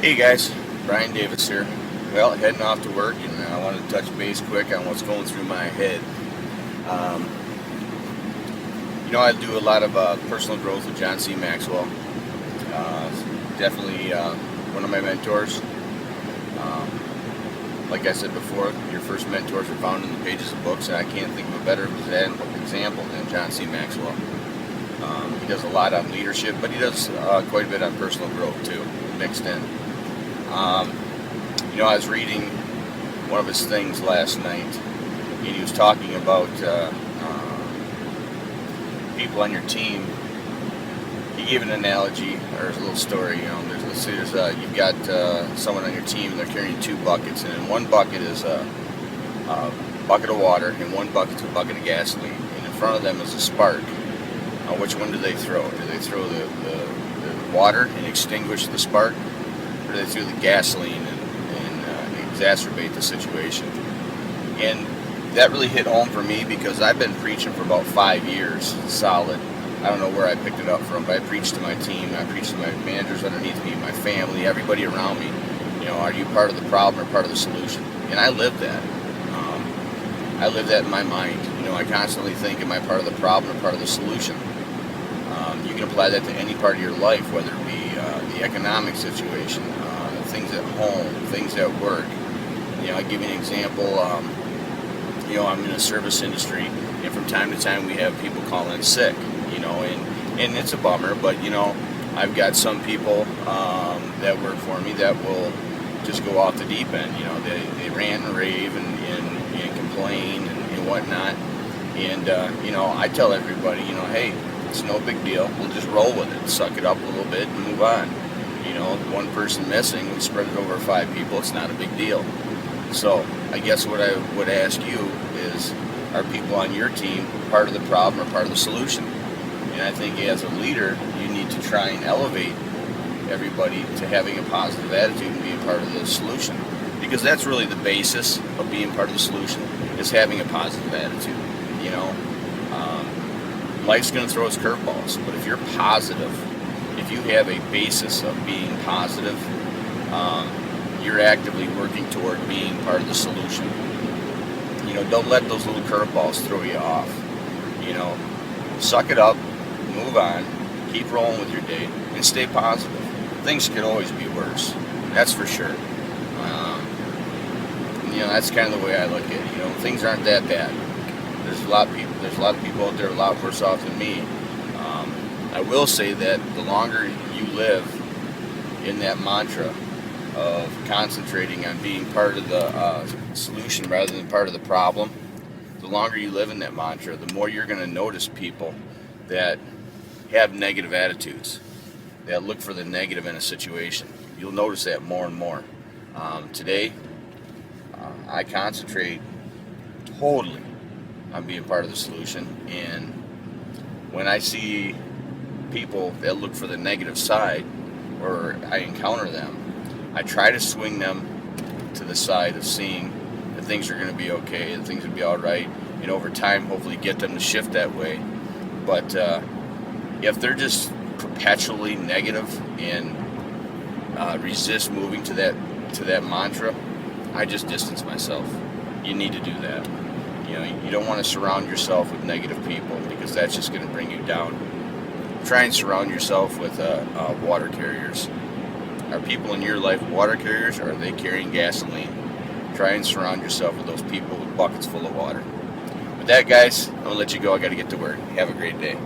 Hey guys, Brian Davis here. Well, heading off to work, and I wanted to touch base quick on what's going through my head. Um, I do a lot of personal growth with John C. Maxwell. Uh, Definitely one of my mentors. Like I said before, your first mentors are found in the pages of books, and I can't think of a better example than John C. Maxwell. He does a lot on leadership, but he does quite a bit on personal growth too, mixed in. Um, I was reading one of his things last night, and he was talking about people on your team. He gave an analogy or a little story. Let's say you've got someone on your team, and they're carrying two buckets, and in one bucket is a bucket of water, and one bucket's a bucket of gasoline, and in front of them is a spark. Which one do they throw? Do they throw the water and extinguish the spark, or do they throw the gasoline and exacerbate the situation? And that really hit home for me because I've been preaching for about 5 years solid. I don't know where I picked it up from, but I preach to my team, I preach to my managers underneath me, my family, everybody around me. Are you part of the problem or part of the solution? And I live that. I live that in my mind. I constantly think, am I part of the problem or part of the solution? You can apply that to any part of your life, whether it be the economic situation, things at home, things at work. I give you an example. I'm in the service industry, and from time to time we have people call in sick. And it's a bummer, but I've got some people that work for me that will just go off the deep end. They rant and rave and complain and whatnot. And I tell everybody, hey, it's no big deal. We'll just roll with it, suck it up a little bit, and move on. One person missing, we spread it over 5 people. It's not a big deal. So I guess what I would ask you is, are people on your team part of the problem or part of the solution? And I think as a leader, you need to try and elevate everybody to having a positive attitude and being part of the solution. Because that's really the basis of being part of the solution, is having a positive attitude. Life's going to throw us curveballs, but if you're positive, if you have a basis of being positive, you're actively working toward being part of the solution. Don't let those little curveballs throw you off. Suck it up, move on, keep rolling with your day, and stay positive. Things could always be worse, that's for sure. That's kind of the way I look at it. Things aren't that bad. There's a lot of people out there a lot worse off than me. I will say that the longer you live in that mantra of concentrating on being part of the solution rather than part of the problem, the longer you live in that mantra, the more you're going to notice people that have negative attitudes, that look for the negative in a situation. You'll notice that more and more. Today, I concentrate totally on being part of the solution, and when I see people that look for the negative side, or I encounter them, I try to swing them to the side of seeing that things are going to be okay, that things will be all right, and over time, hopefully, get them to shift that way. But if they're just perpetually negative and resist moving to that mantra, I just distance myself. You need to do that. You don't want to surround yourself with negative people, because that's just going to bring you down. Try and surround yourself with water carriers. Are people in your life water carriers, or are they carrying gasoline? Try and surround yourself with those people with buckets full of water. With that, guys, I'm going to let you go. I got to get to work. Have a great day.